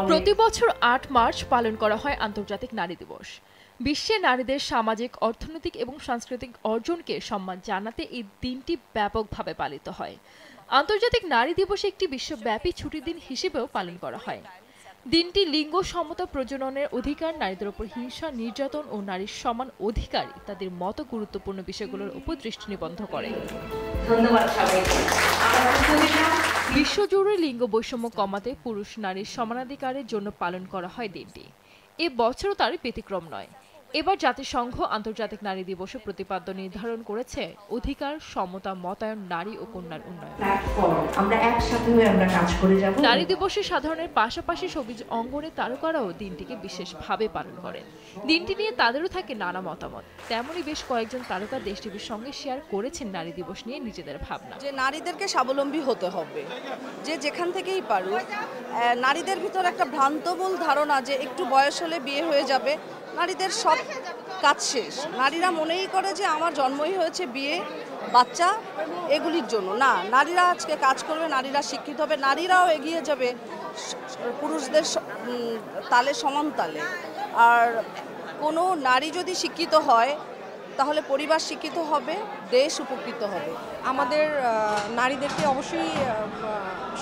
প্রতি বছর ৮ মার্চ পালন করা হয় আন্তর্জাতিক নারী দিবস। বিশ্বে নারীদের সামাজিক, অর্থনৈতিক এবং সাংস্কৃতিক অর্জনকে সম্মান জানাতে এই দিনটি ব্যাপকভাবে পালিত হয়। আন্তর্জাতিক নারী দিবস একটি বিশ্বব্যাপী ছুটির দিন হিসেবেও পালন করা হয়। দিনটি লিঙ্গ সমতা, প্রজননের অধিকার, নারীদের উপর হিংসা, নির্যাতন ও নারীর সমান অধিকার ইত্যাদির মতো গুরুত্বপূর্ণ বিষয়গুলোর উপর দৃষ্টি নিবদ্ধ করে। ধন্যবাদ সবাইকে। বিশ্বজুড়ে লিঙ্গ বৈষম্য কমাতে পুরুষ নারীর সমানাধিকারের জন্য পালন করা হয় দিনটি। এ বছরও তার ব্যতিক্রম নয়। এবার জাতিসংঘ আন্তর্জাতিক নারী দিবসের প্রতিপাদ্য নির্ধারণ করেছে অধিকার, সমতা, মতায়ন, নারী ও কন্যার উন্নয়ন। আমরা একসাথে হয়ে আমরা কাজ করে যাব। নারী দিবসে সাধারণের পাশাপাশি সবুজ অঙ্গনে তারকারাও দিনটিকে বিশেষভাবে পালন করেন। দিনটি নিয়ে তাদেরও থাকে নানা মতামত। তেমনই বেশ কয়েকজন তারকা দেশ টিভির সঙ্গে শেয়ার করেছেন নারী দিবস নিয়ে নিজেদের ভাবনা। যে নারীদেরকে স্বাবলম্বী হতে হবে, যে যেখান থেকেই পারুক। নারীদের ভিতর একটা ভ্রান্তমূল ধারণা যে একটু বয়স হলে বিয়ে হয়ে যাবে, নারীদের সব কাজ শেষ। নারীরা মনেই করে যে আমার জন্মই হয়েছে বিয়ে, বাচ্চা, এগুলির জন্য না। নারীরা আজকে কাজ করবে, নারীরা শিক্ষিত হবে, নারীরাও এগিয়ে যাবে পুরুষদের তালে, সমান তালে। আর কোনো নারী যদি শিক্ষিত হয় তাহলে পরিবার শিক্ষিত হবে, দেশ উপকৃত হবে। আমাদের নারীদেরকে অবশ্যই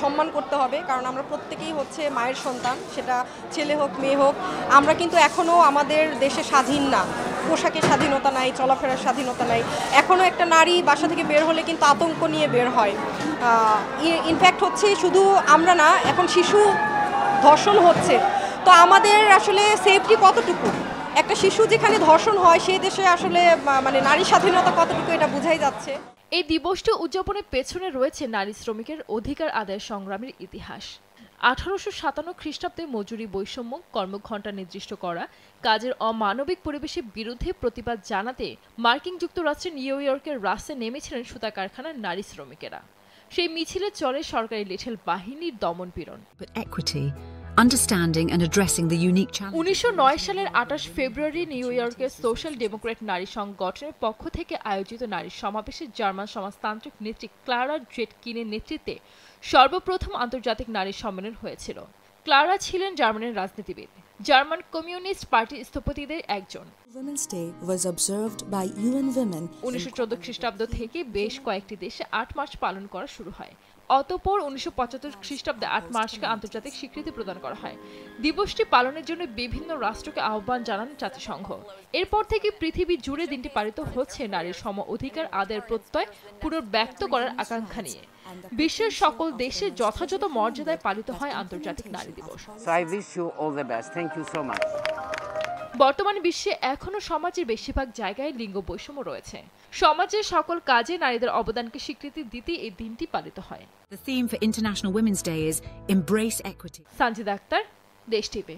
সম্মান করতে হবে, কারণ আমরা প্রত্যেকেই হচ্ছে মায়ের সন্তান, সেটা ছেলে হোক মেয়ে হোক। আমরা কিন্তু এখনও আমাদের দেশে স্বাধীন না, পোশাকের স্বাধীনতা নাই, চলাফেরার স্বাধীনতা নাই। এখনও একটা নারী বাসা থেকে বের হলে কিন্তু আতঙ্ক নিয়ে বের হয়। ইনফ্যাক্ট হচ্ছে শুধু আমরা না, এখন শিশু ধর্ষণ হচ্ছে। তো আমাদের আসলে সেফটি কতটুকু? একটা শিশু যেখানে ধর্ষণ হয় সেই দেশে আসলে মানে নারী স্বাধীনতা কতটুকু এটা বোঝাই যাচ্ছে। এই দিবসটি উদযাপনের পেছনে রয়েছে নারী শ্রমিকের অধিকার আদায় সংগ্রামের ইতিহাস। 1857 খ্রিস্টাব্দে মজুরি বৈষম্য, কর্মঘণ্টা নির্দিষ্ট করা, কাজের অমানবিক পরিবেশের বিরুদ্ধে প্রতিবাদ জানাতে মার্কিন যুক্তরাষ্ট্রের নিউ ইয়র্কের রাস্তায় নেমেছিলেন সুতা কারখানার নারী শ্রমিকেরা। সেই মিছিলে চলে সরকারি লেঠেল বাহিনীর দমনপীড়ন। Understanding and addressing the unique challenges. 1909 সালের 28 ফেব্রুয়ারি নিউ ইয়র্কের সোশ্যাল ডেমোক্র্যাট নারী সংগঠনের পক্ষ থেকে আয়োজিত নারী সমাবেশে জার্মান সমাজতান্ত্রিক নেত্রী ক্লারা জেটকিনের নেতৃত্বে সর্বপ্রথম আন্তর্জাতিক নারী সম্মেলন হয়েছিল। ক্লারা ছিলেন জার্মানের রাজনীতিবিদ, জার্মান কমিউনিস্ট পার্টির স্থপতিদের একজন। Women's Day was observed by UN Women. 1914 খ্রিস্টাব্দ থেকে বেশ কয়েকটি দেশে 8 মার্চ পালন করা শুরু হয়। অতঃপর 1975 খ্রিস্টাব্দে 8 মার্চকে আন্তর্জাতিক স্বীকৃতি প্রদান করা হয়। দিবসটি পালনের জন্য বিভিন্ন রাষ্ট্রকে আহ্বান জানান জাতিসংঘ। এরপর থেকে পৃথিবী জুড়ে দিনটি পালিত হচ্ছে নারীর সম অধিকার আদায়ের প্রত্যয় পুনর্ব্যক্ত করার আকাঙ্ক্ষা নিয়ে। বিশ্বের সকল দেশে যথাযথ মর্যাদায় পালিত হয় আন্তর্জাতিক নারী দিবস। বর্তমান বিশ্বে এখনো সমাজের বেশিরভাগ জায়গায় লিঙ্গ বৈষম্য রয়েছে। সমাজের সকল কাজে নারীদের অবদানকে স্বীকৃতি দিতে এই দিনটি পালিত হয়। The theme for International Women's Day is Embrace Equity. Sanjida Akter, দেশ টিভি।